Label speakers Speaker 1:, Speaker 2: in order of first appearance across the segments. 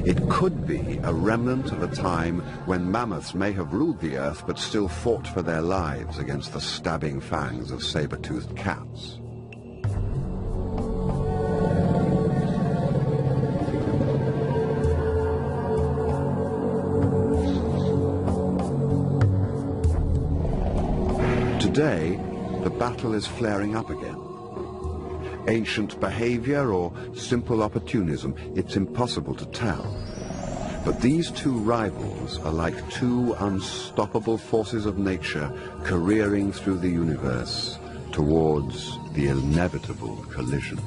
Speaker 1: It could be a remnant of a time when mammoths may have ruled the earth but still fought for their lives against the stabbing fangs of saber-toothed cats. Today, the battle is flaring up again. Ancient behavior or simple opportunism, it's impossible to tell. But these two rivals are like two unstoppable forces of nature careering through the universe towards the inevitable collision.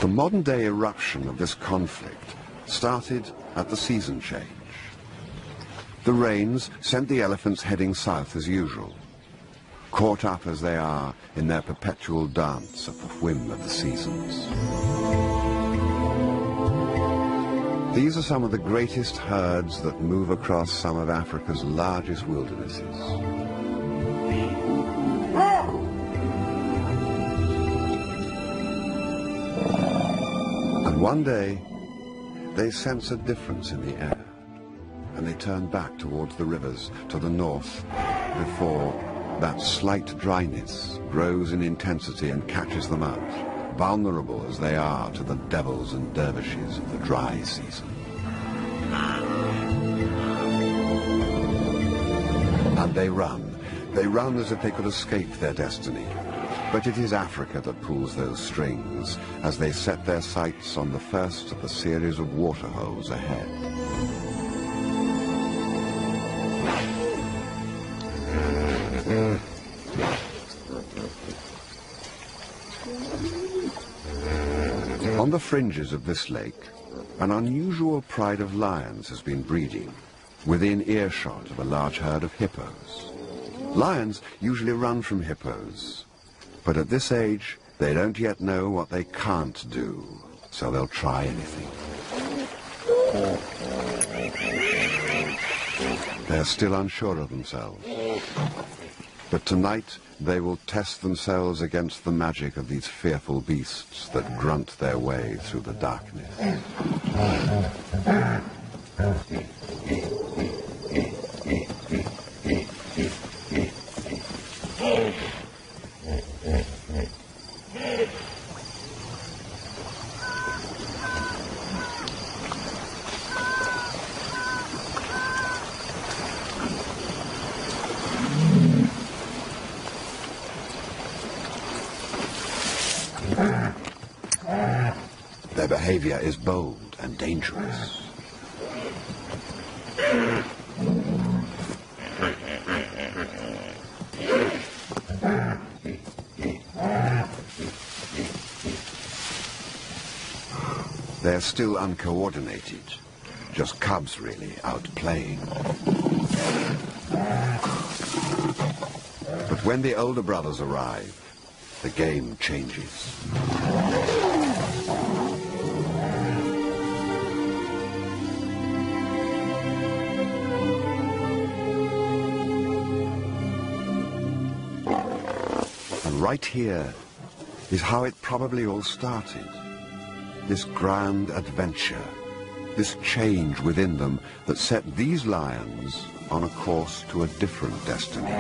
Speaker 1: The modern-day eruption of this conflict started at the season change. The rains sent the elephants heading south as usual, caught up as they are in their perpetual dance at the whim of the seasons. These are some of the greatest herds that move across some of Africa's largest wildernesses. And one day, they sense a difference in the air, and they turn back towards the rivers to the north before that slight dryness grows in intensity and catches them out, vulnerable as they are to the devils and dervishes of the dry season. And they run. They run as if they could escape their destiny. But it is Africa that pulls those strings as they set their sights on the first of the series of waterholes ahead. On the fringes of this lake, an unusual pride of lions has been breeding, within earshot of a large herd of hippos. Lions usually run from hippos, but at this age, they don't yet know what they can't do, so they'll try anything. They're still unsure of themselves. But tonight, they will test themselves against the magic of these fearful beasts that grunt their way through the darkness. Their behavior is bold and dangerous. They're still uncoordinated, just cubs really, out playing. But when the older brothers arrive, the game changes. And right here is how it probably all started. This grand adventure, this change within them that set these lions on a course to a different destiny.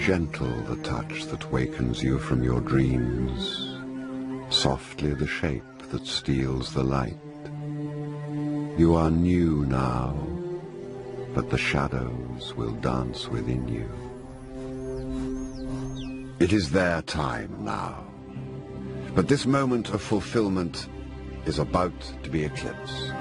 Speaker 1: Gentle the touch that wakens you from your dreams, softly the shape that steals the light. You are new now, but the shadows will dance within you. It is their time now, but this moment of fulfillment is about to be eclipsed.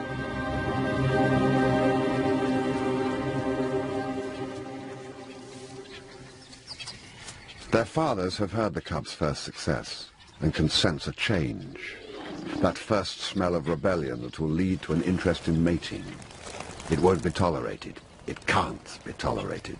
Speaker 1: Their fathers have heard the cubs' first success and can sense a change. That first smell of rebellion that will lead to an interest in mating. It won't be tolerated. It can't be tolerated.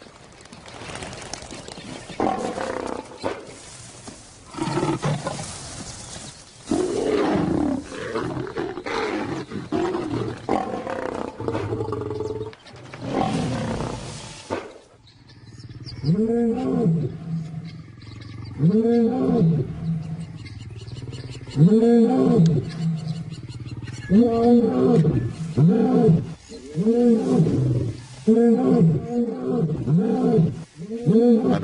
Speaker 1: And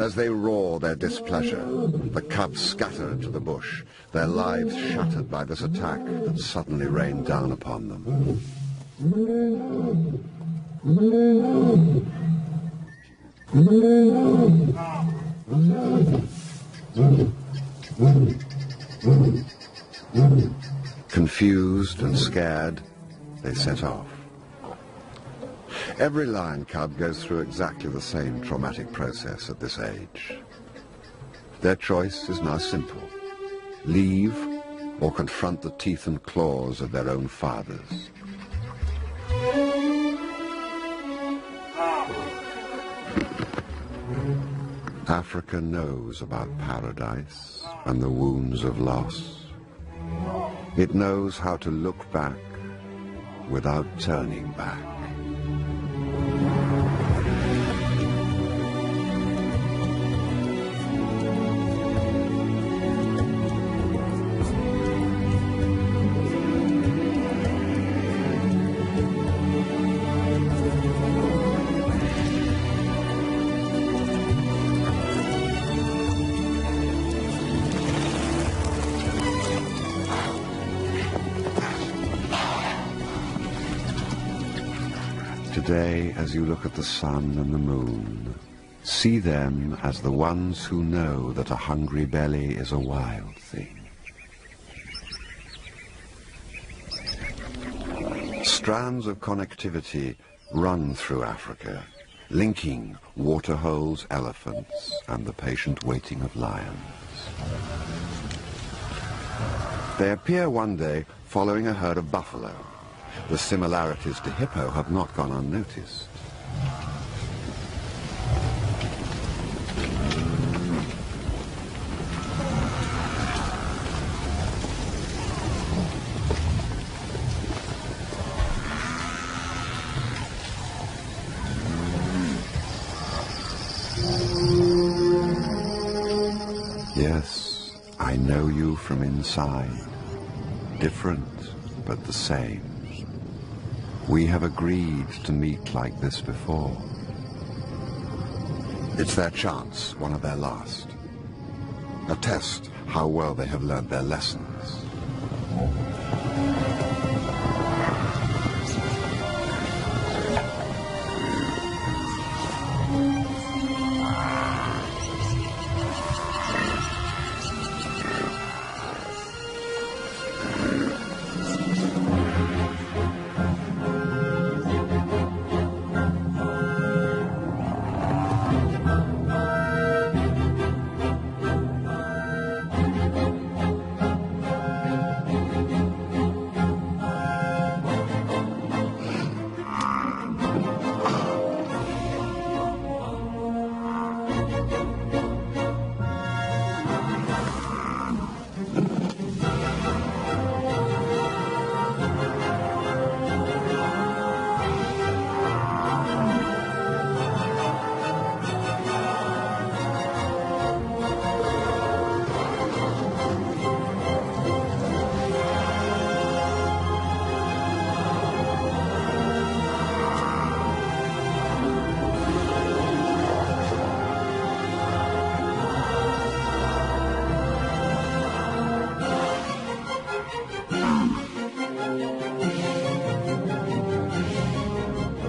Speaker 1: as they roar their displeasure, the cubs scatter into the bush, their lives shattered by this attack that suddenly rained down upon them. Confused and scared, they set off. Every lion cub goes through exactly the same traumatic process at this age. Their choice is now simple: leave or confront the teeth and claws of their own fathers. Africa knows about paradise and the wounds of loss. It knows how to look back without turning back. Today, as you look at the sun and the moon, see them as the ones who know that a hungry belly is a wild thing. Strands of connectivity run through Africa, linking waterholes, elephants, and the patient waiting of lions. They appear one day following a herd of buffalo. The similarities to hippo have not gone unnoticed. Yes, I know you from inside. Different, but the same. We have agreed to meet like this before. It's their chance, one of their last. A test how well they have learned their lessons.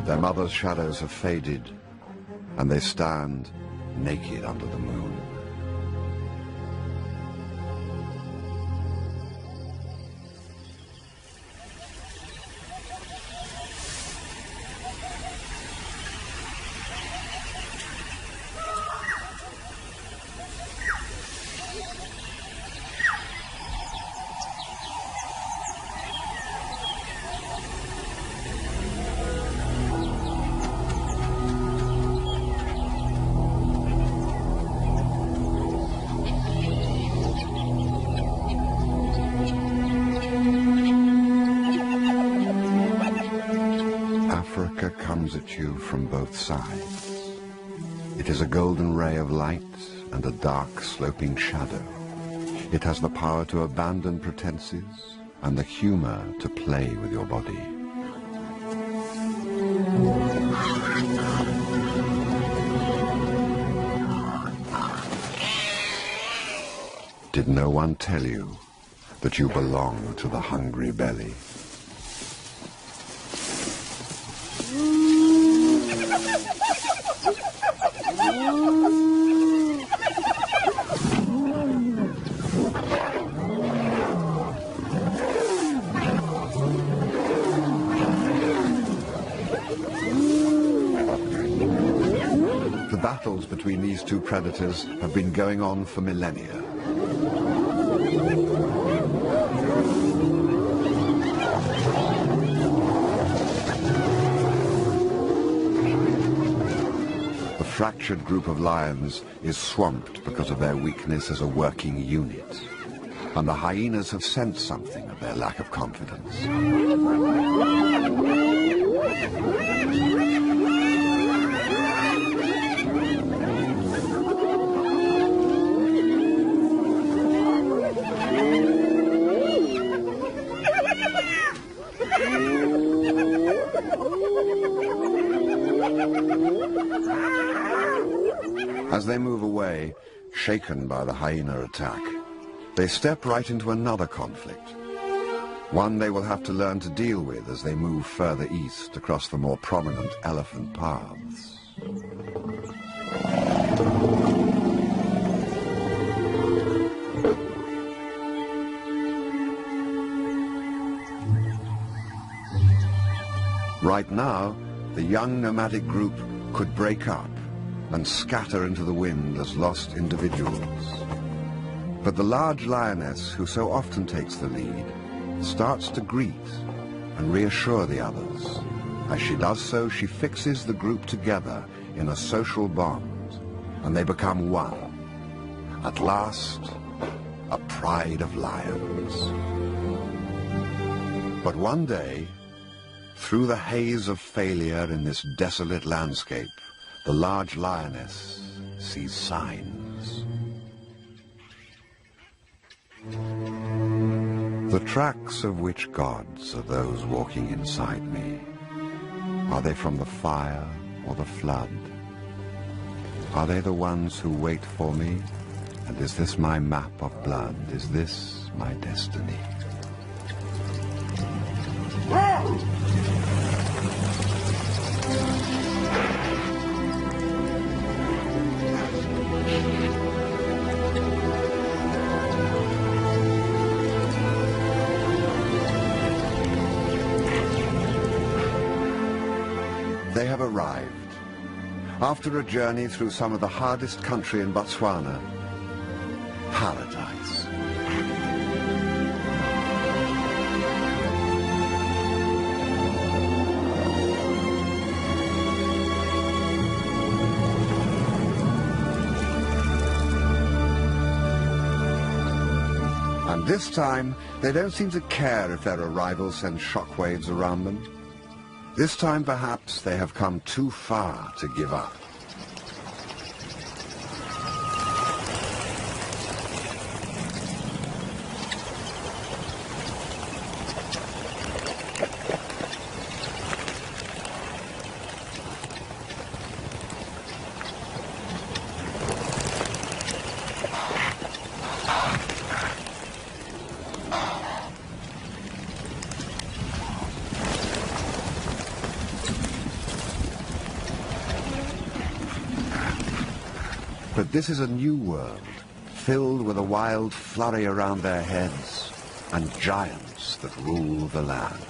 Speaker 1: Their mothers' shadows have faded, and they stand naked under the moon. Africa comes at you from both sides. It is a golden ray of light and a dark sloping shadow. It has the power to abandon pretenses and the humor to play with your body. Did no one tell you that you belong to the hungry belly? The battles between these two predators have been going on for millennia. The fractured group of lions is swamped because of their weakness as a working unit, and the hyenas have sensed something of their lack of confidence. As they move away, shaken by the hyena attack, they step right into another conflict, one they will have to learn to deal with as they move further east across the more prominent elephant paths. Right now, the young nomadic group could break up and scatter into the wind as lost individuals. But the large lioness, who so often takes the lead, starts to greet and reassure the others. As she does so, she fixes the group together in a social bond, and they become one. At last, a pride of lions. But one day, through the haze of failure in this desolate landscape, the large lioness sees signs. The tracks of which gods are those walking inside me? Are they from the fire or the flood? Are they the ones who wait for me? And is this my map of blood? Is this my destiny? They have arrived. After a journey through some of the hardest country in Botswana, paradise. And this time, they don't seem to care if their arrival sends shockwaves around them. This time, perhaps, they have come too far to give up. But this is a new world, filled with a wild flurry around their heads and giants that rule the land.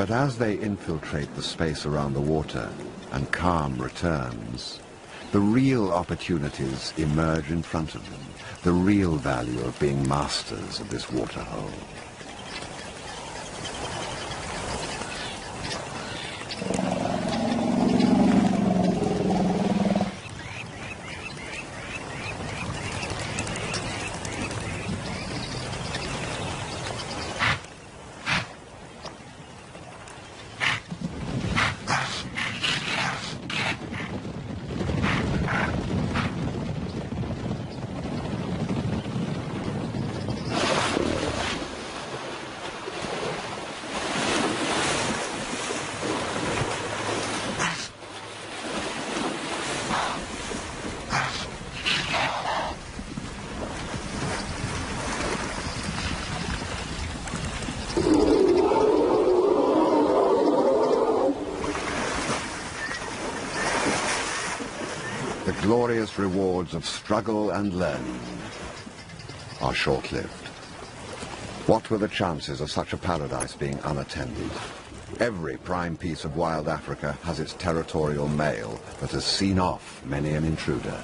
Speaker 1: But as they infiltrate the space around the water and calm returns, the real opportunities emerge in front of them, the real value of being masters of this waterhole. Glorious rewards of struggle and learning are short-lived. What were the chances of such a paradise being unattended? Every prime piece of wild Africa has its territorial male that has seen off many an intruder.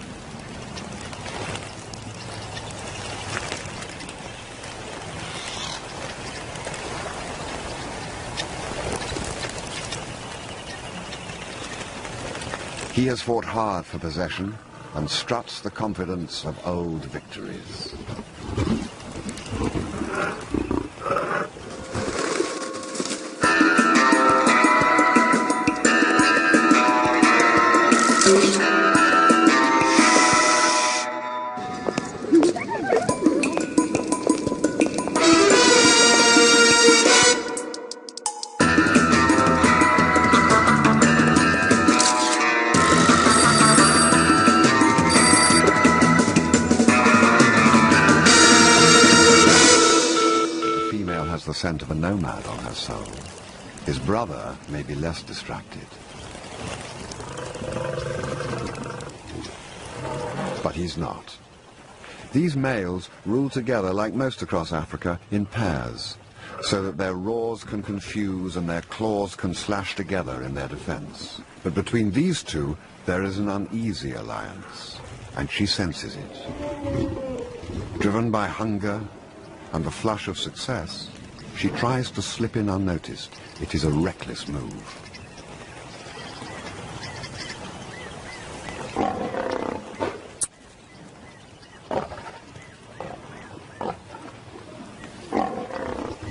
Speaker 1: He has fought hard for possession and struts the confidence of old victories. The scent of a nomad on her soul. His brother may be less distracted. But he's not. These males rule together, like most across Africa, in pairs, so that their roars can confuse and their claws can slash together in their defense. But between these two, there is an uneasy alliance, and she senses it. Driven by hunger and the flush of success, she tries to slip in unnoticed. It is a reckless move.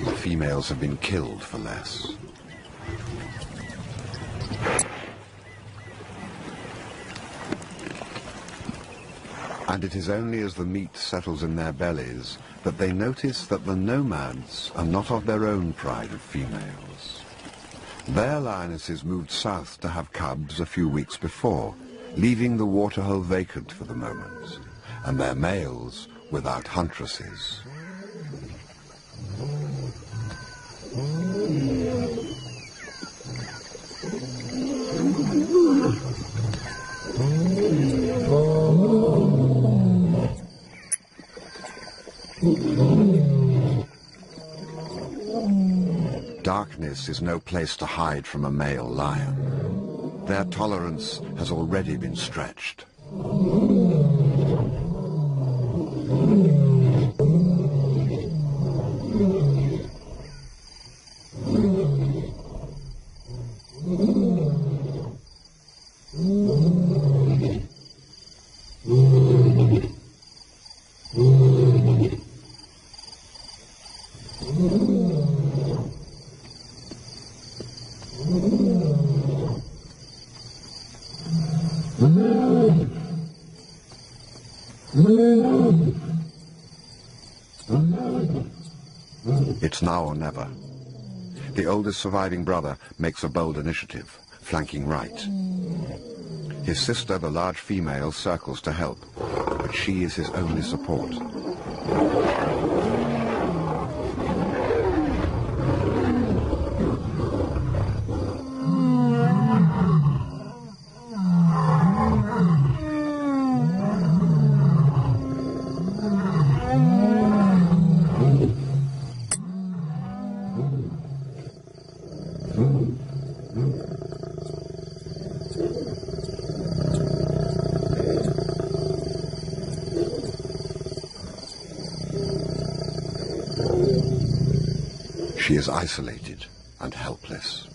Speaker 1: The females have been killed for less. And it is only as the meat settles in their bellies that they notice that the nomads are not of their own pride of females. Their lionesses moved south to have cubs a few weeks before, leaving the waterhole vacant for the moment, and their males without huntresses. Darkness is no place to hide from a male lion. Their tolerance has already been stretched. It's now or never. The oldest surviving brother makes a bold initiative, flanking right. His sister, the large female, circles to help, but she is his only support. She is isolated and helpless.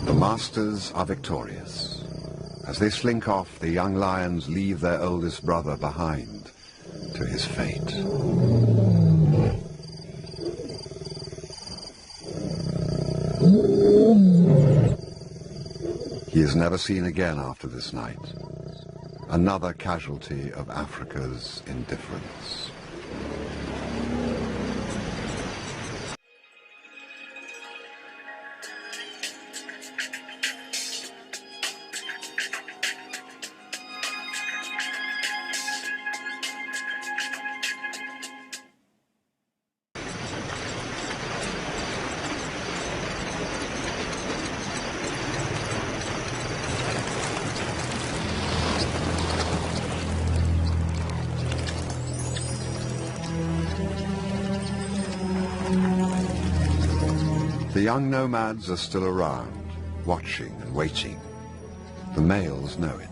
Speaker 1: The masters are victorious. As they slink off, the young lions leave their oldest brother behind to his fate. He is never seen again after this night. Another casualty of Africa's indifference. The young nomads are still around, watching and waiting. The males know it.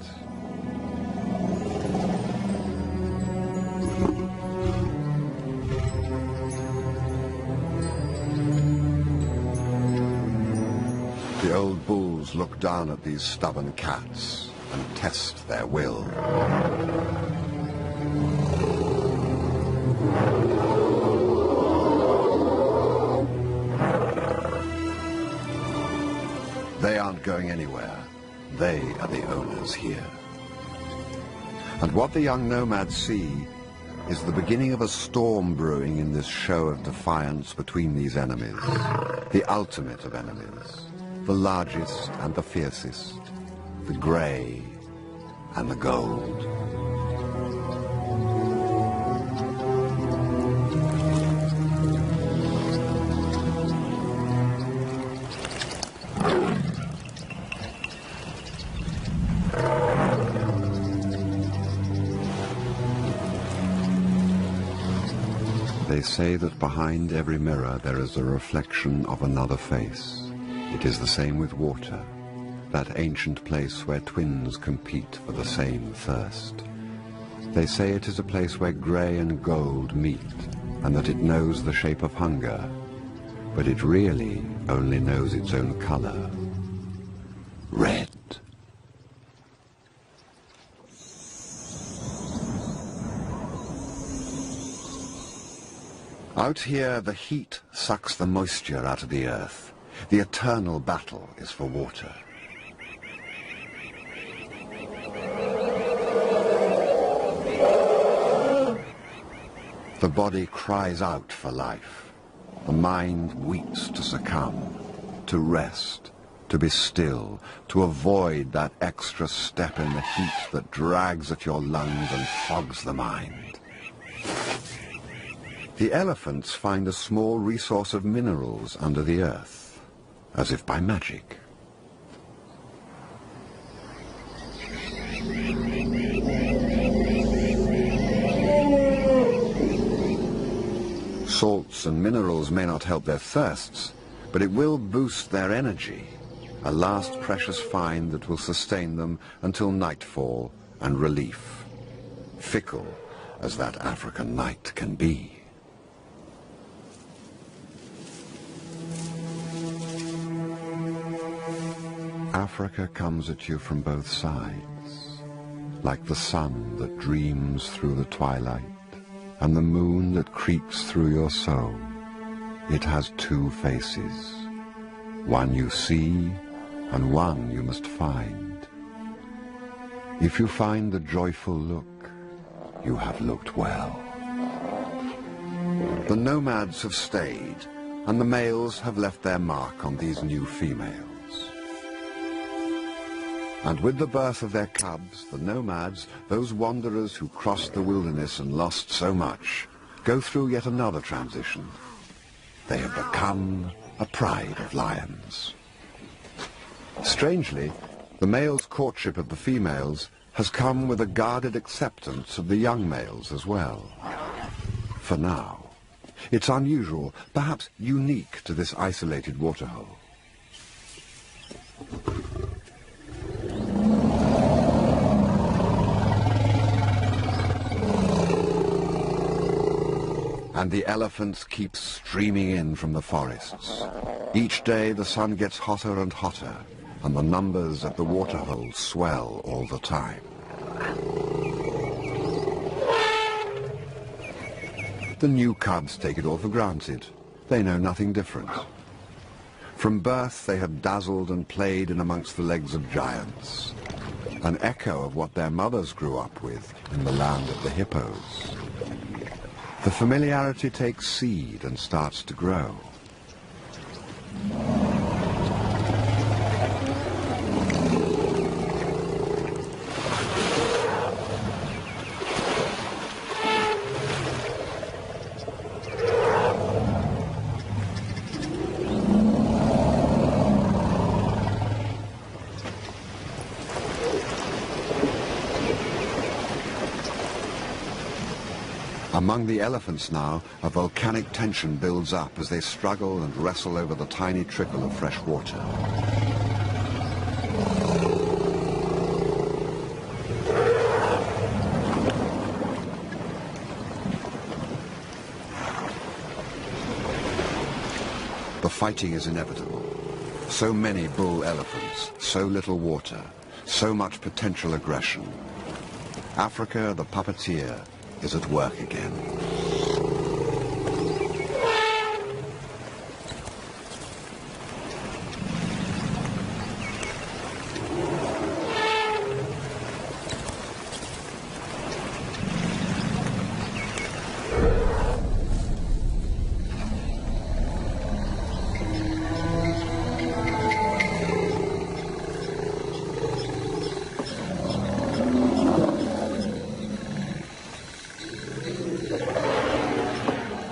Speaker 1: The old bulls look down at these stubborn cats and test their will. They aren't going anywhere. They are the owners here. And what the young nomads see is the beginning of a storm brewing in this show of defiance between these enemies, the ultimate of enemies, the largest and the fiercest, the grey and the gold. They say that behind every mirror there is a reflection of another face. It is the same with water, that ancient place where twins compete for the same thirst. They say it is a place where grey and gold meet, and that it knows the shape of hunger, but it really only knows its own colour, red. Out here, the heat sucks the moisture out of the earth. The eternal battle is for water. The body cries out for life. The mind weeps to succumb, to rest, to be still, to avoid that extra step in the heat that drags at your lungs and fogs the mind. The elephants find a small resource of minerals under the earth, as if by magic. Salts and minerals may not help their thirsts, but it will boost their energy, a last precious find that will sustain them until nightfall and relief, fickle as that African night can be. Africa comes at you from both sides, like the sun that dreams through the twilight, and the moon that creeps through your soul. It has two faces, one you see, and one you must find. If you find the joyful look, you have looked well. The nomads have stayed, and the males have left their mark on these new females. And with the birth of their cubs, the nomads, those wanderers who crossed the wilderness and lost so much, go through yet another transition. They have become a pride of lions. Strangely, the male's courtship of the females has come with a guarded acceptance of the young males as well. For now. It's unusual, perhaps unique to this isolated waterhole. And the elephants keep streaming in from the forests. Each day the sun gets hotter and hotter, and the numbers at the waterholes swell all the time. The new cubs take it all for granted. They know nothing different. From birth they had dazzled and played in amongst the legs of giants, an echo of what their mothers grew up with in the land of the hippos. The familiarity takes seed and starts to grow. Among the elephants now, a volcanic tension builds up as they struggle and wrestle over the tiny trickle of fresh water. The fighting is inevitable. So many bull elephants, so little water, so much potential aggression. Africa, the puppeteer, is at work again.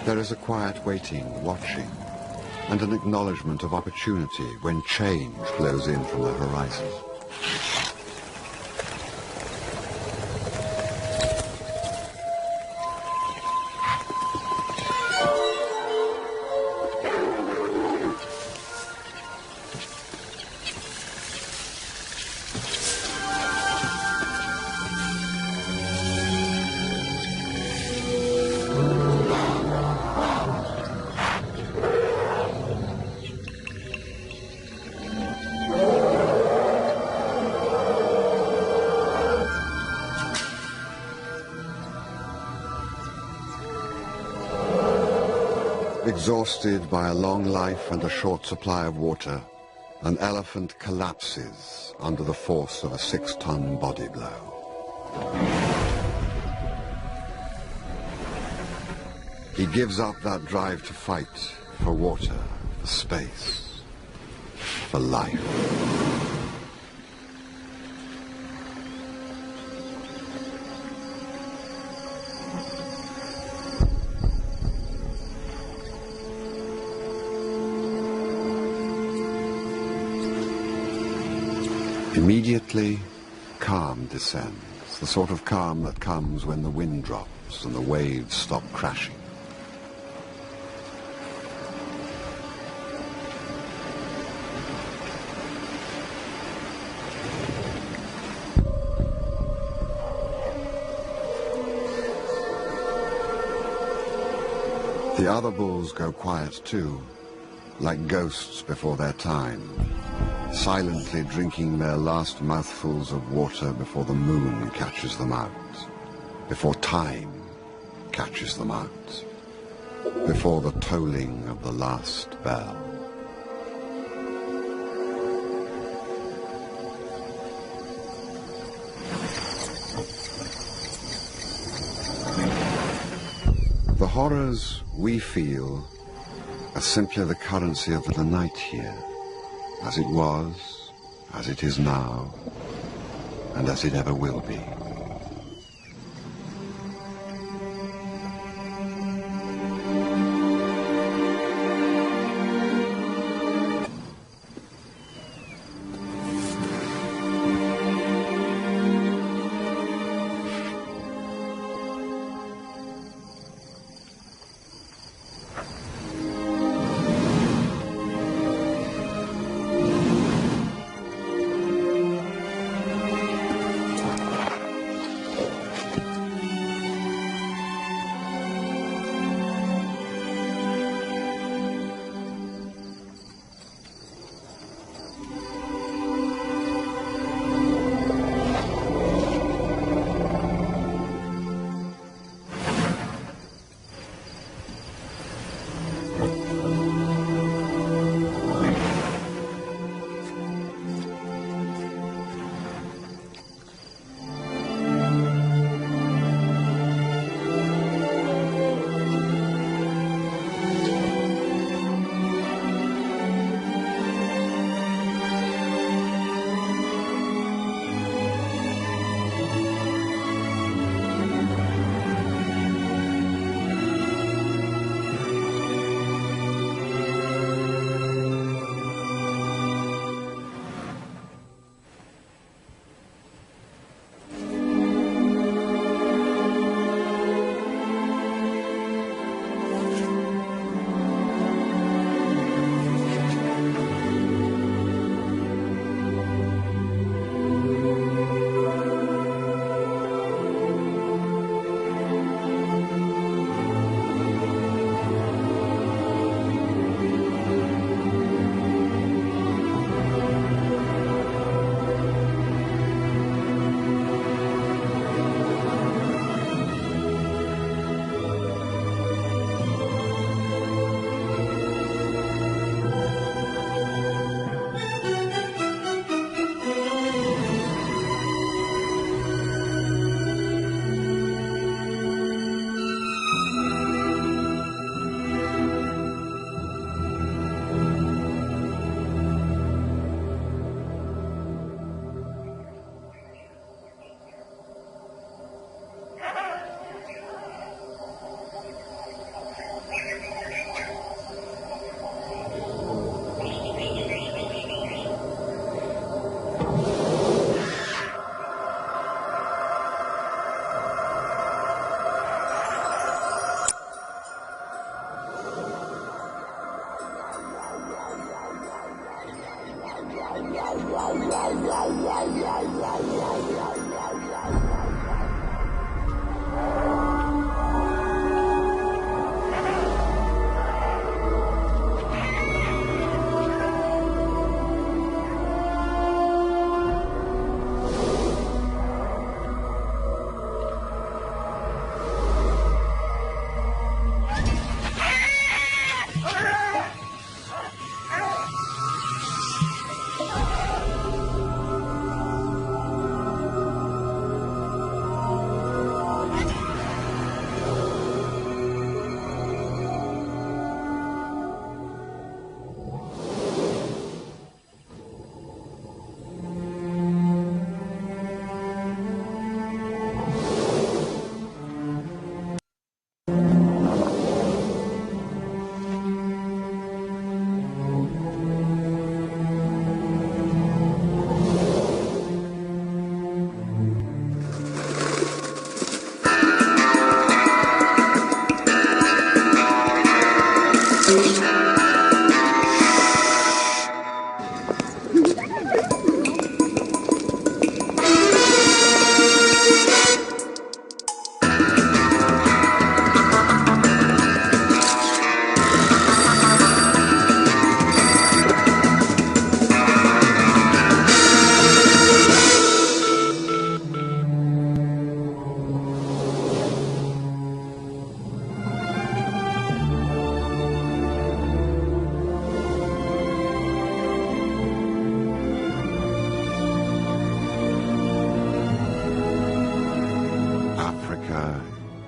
Speaker 1: There is a quiet waiting, watching, and an acknowledgement of opportunity when change flows in from the horizon. Exhausted by a long life and a short supply of water, an elephant collapses under the force of a 6-ton body blow. He gives up that drive to fight for water, for space, for life. Immediately, calm descends, the sort of calm that comes when the wind drops and the waves stop crashing. The other bulls go quiet too, like ghosts before their time, silently drinking their last mouthfuls of water before the moon catches them out, before time catches them out, before the tolling of the last bell. The horrors we feel are simply the currency of the night here, as it was, as it is now, and as it ever will be.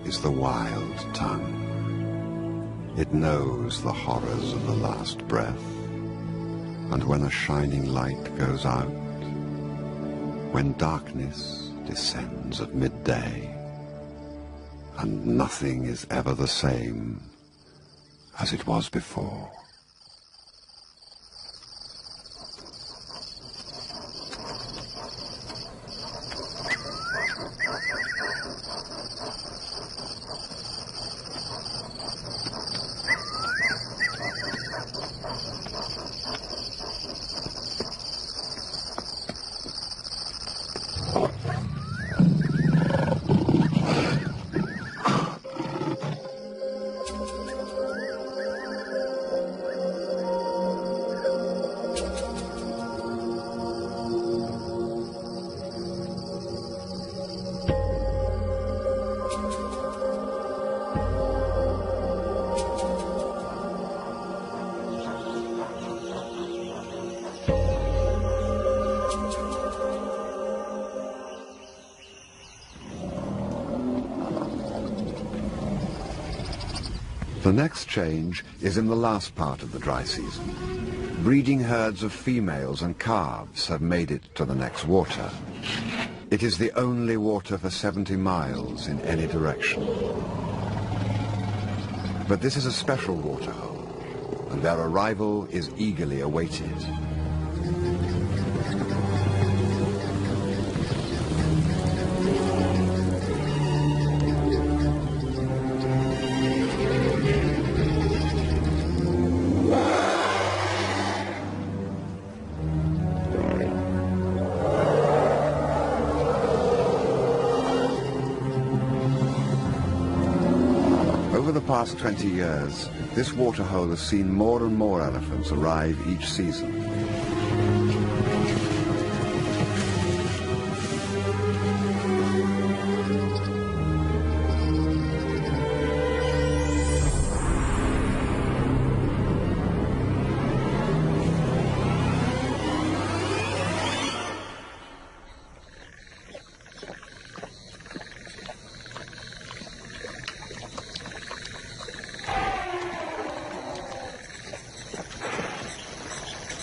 Speaker 1: Is the wild tongue. It knows the horrors of the last breath, and when a shining light goes out, when darkness descends at midday, and nothing is ever the same as it was before. The next change is in the last part of the dry season. Breeding herds of females and calves have made it to the next water. It is the only water for 70 miles in any direction. But this is a special waterhole, and their arrival is eagerly awaited. Over the past 20 years, this waterhole has seen more and more elephants arrive each season.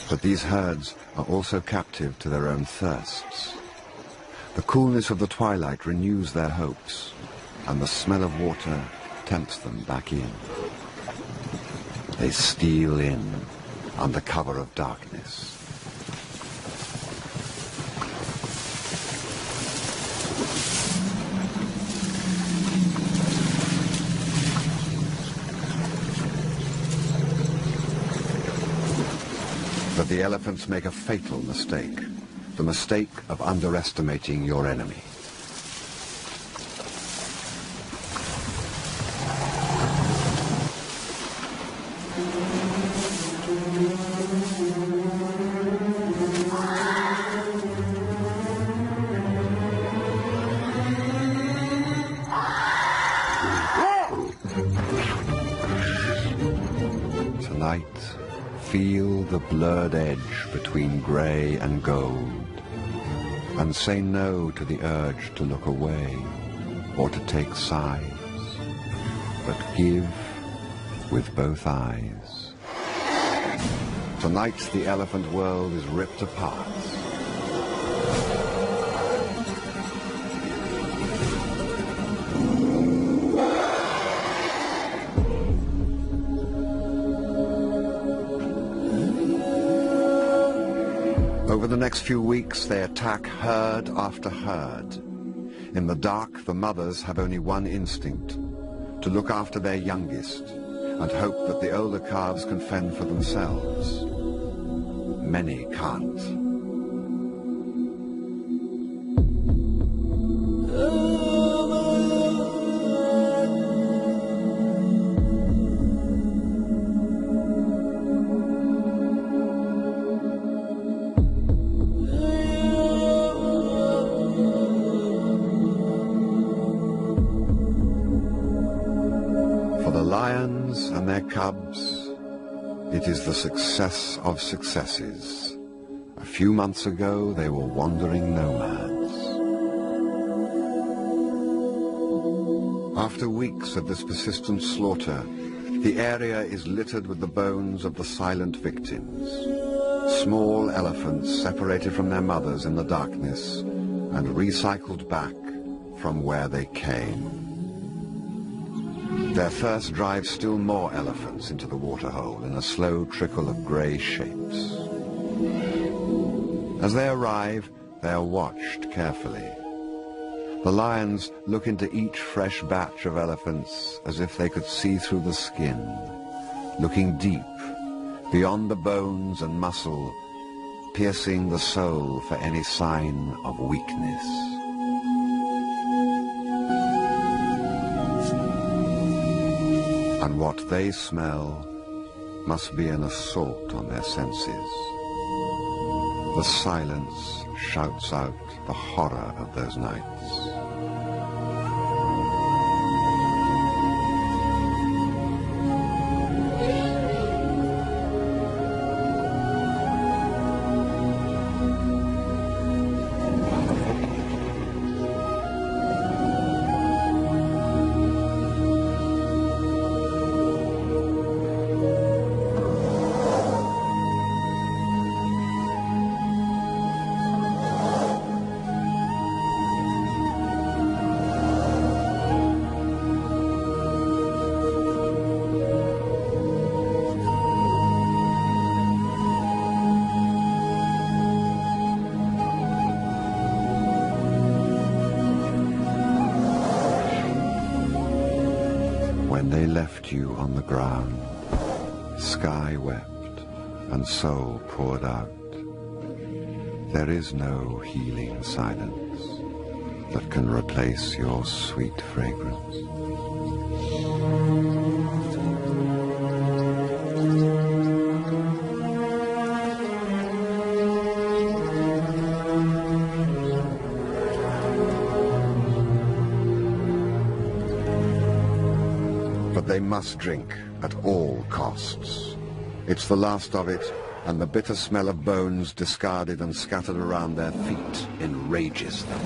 Speaker 1: But these herds are also captive to their own thirsts. The coolness of the twilight renews their hopes, and the smell of water tempts them back in. They steal in under cover of darkness. But the elephants make a fatal mistake. the mistake of underestimating your enemy. Tonight, feel the blurred edge between grey and gold, and say no to the urge to look away or to take sides, but give with both eyes. Tonight, the elephant world is ripped apart. Over the next few weeks, they attack herd after herd. In the dark, the mothers have only one instinct: to look after their youngest and hope that the older calves can fend for themselves. Many can't. Lions and their cubs, it is the success of successes. A few months ago, they were wandering nomads. After weeks of this persistent slaughter, the area is littered with the bones of the silent victims. Small elephants separated from their mothers in the darkness and recycled back from where they came. Their thirst drives still more elephants into the waterhole in a slow trickle of grey shapes. As they arrive, they are watched carefully. The lions look into each fresh batch of elephants as if they could see through the skin, looking deep, beyond the bones and muscle, piercing the soul for any sign of weakness. And what they smell must be an assault on their senses. The silence shouts out the horror of those nights. When they left you on the ground, sky wept and soul poured out. There is no healing silence that can replace your sweet fragrance. But they must drink at all costs. It's the last of it, and the bitter smell of bones discarded and scattered around their feet enrages them.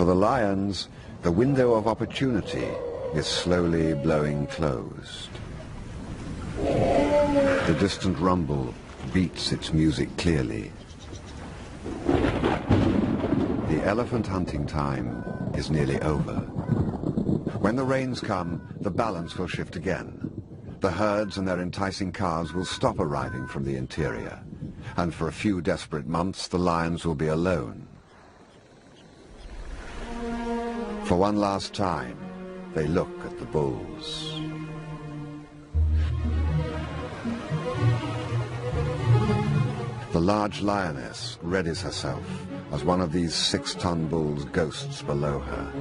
Speaker 1: For the lions, the window of opportunity is slowly blowing closed. The distant rumble beats its music clearly. The elephant hunting time is nearly over. When the rains come, the balance will shift again. The herds and their enticing calves will stop arriving from the interior, and for a few desperate months the lions will be alone. For one last time, they look at the bulls. The large lioness readies herself as one of these 6-ton bulls ghosts below her.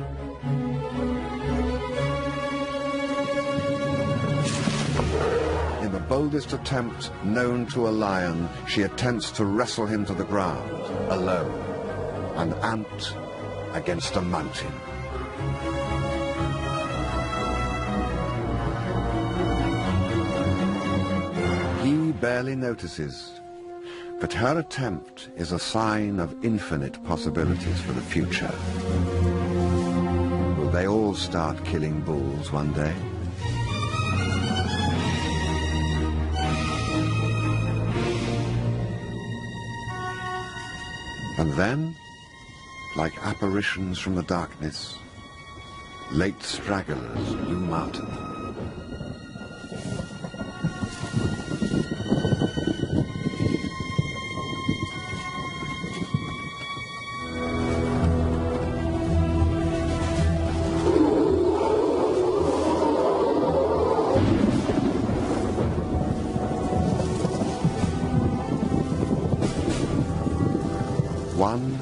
Speaker 1: In the boldest attempt known to a lion, she attempts to wrestle him to the ground, alone, an ant against a mountain. He barely notices, but her attempt is a sign of infinite possibilities for the future. Will they all start killing bulls one day? And then, like apparitions from the darkness, late stragglers loom out of them. One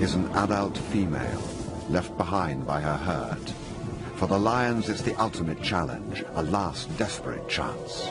Speaker 1: is an adult female left behind by her herd. For the lions, it's the ultimate challenge, a last desperate chance.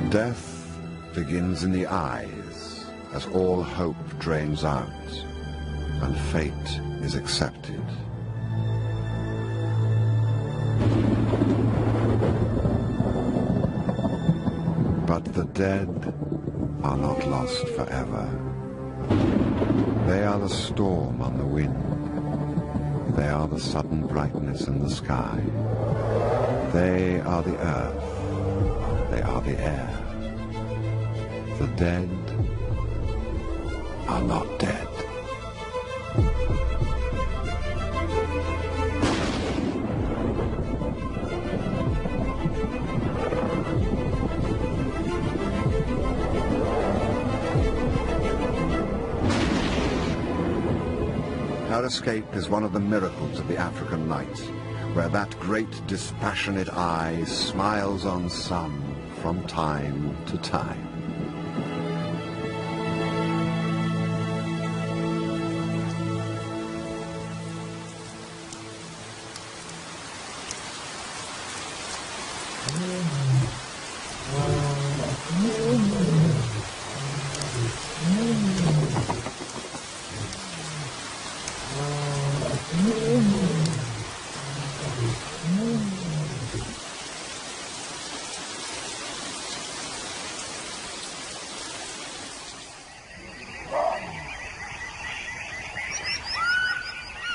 Speaker 1: Death begins in the eyes as all hope drains out and fate is accepted. But the dead are not lost forever. They are the storm on the wind. They are the sudden brightness in the sky. They are the earth. They are the air. The dead are not dead. Our escape is one of the miracles of the African night, where that great dispassionate eye smiles on some from time to time.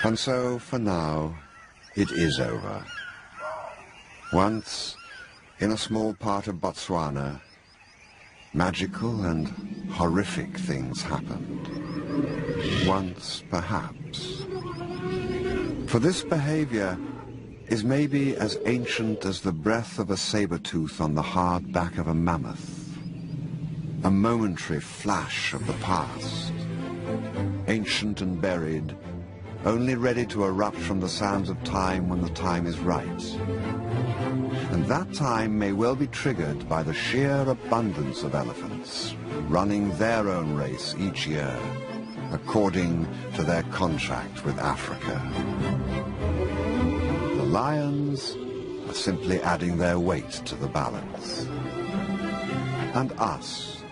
Speaker 1: And so, for now, it is over. Once, in a small part of Botswana, magical and horrific things happened. Once, perhaps. For this behavior is maybe as ancient as the breath of a saber-tooth on the hard back of a mammoth. A momentary flash of the past. ancient and buried, only ready to erupt from the sands of time when the time is right. And that time may well be triggered by the sheer abundance of elephants, running their own race each year, according to their contract with Africa. The lions are simply adding their weight to the balance. And us,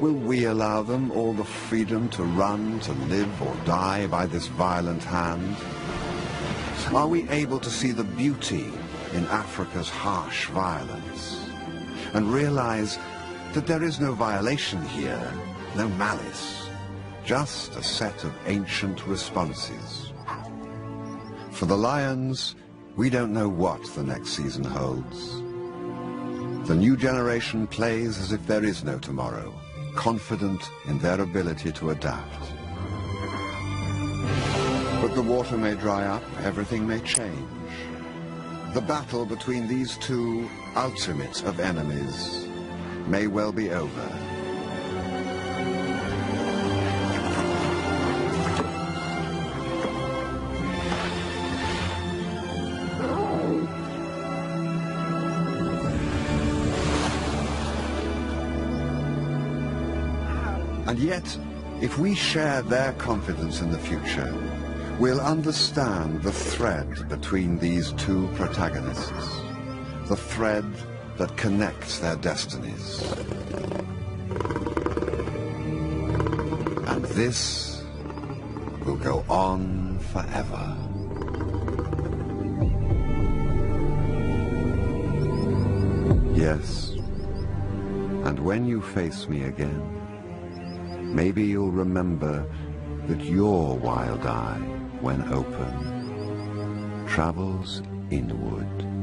Speaker 1: will we allow them all the freedom to run, to live or die by this violent hand? Are we able to see the beauty in Africa's harsh violence and realize that there is no violation here, no malice, just a set of ancient responses? For the lions, we don't know what the next season holds. The new generation plays as if there is no tomorrow, confident in their ability to adapt. But the water may dry up, everything may change. The battle between these two ultimate of enemies may well be over. And yet, if we share their confidence in the future, we'll understand the thread between these two protagonists, the thread that connects their destinies. And this will go on forever. Yes, and when you face me again, maybe you'll remember that your wild eye, when open, travels inward.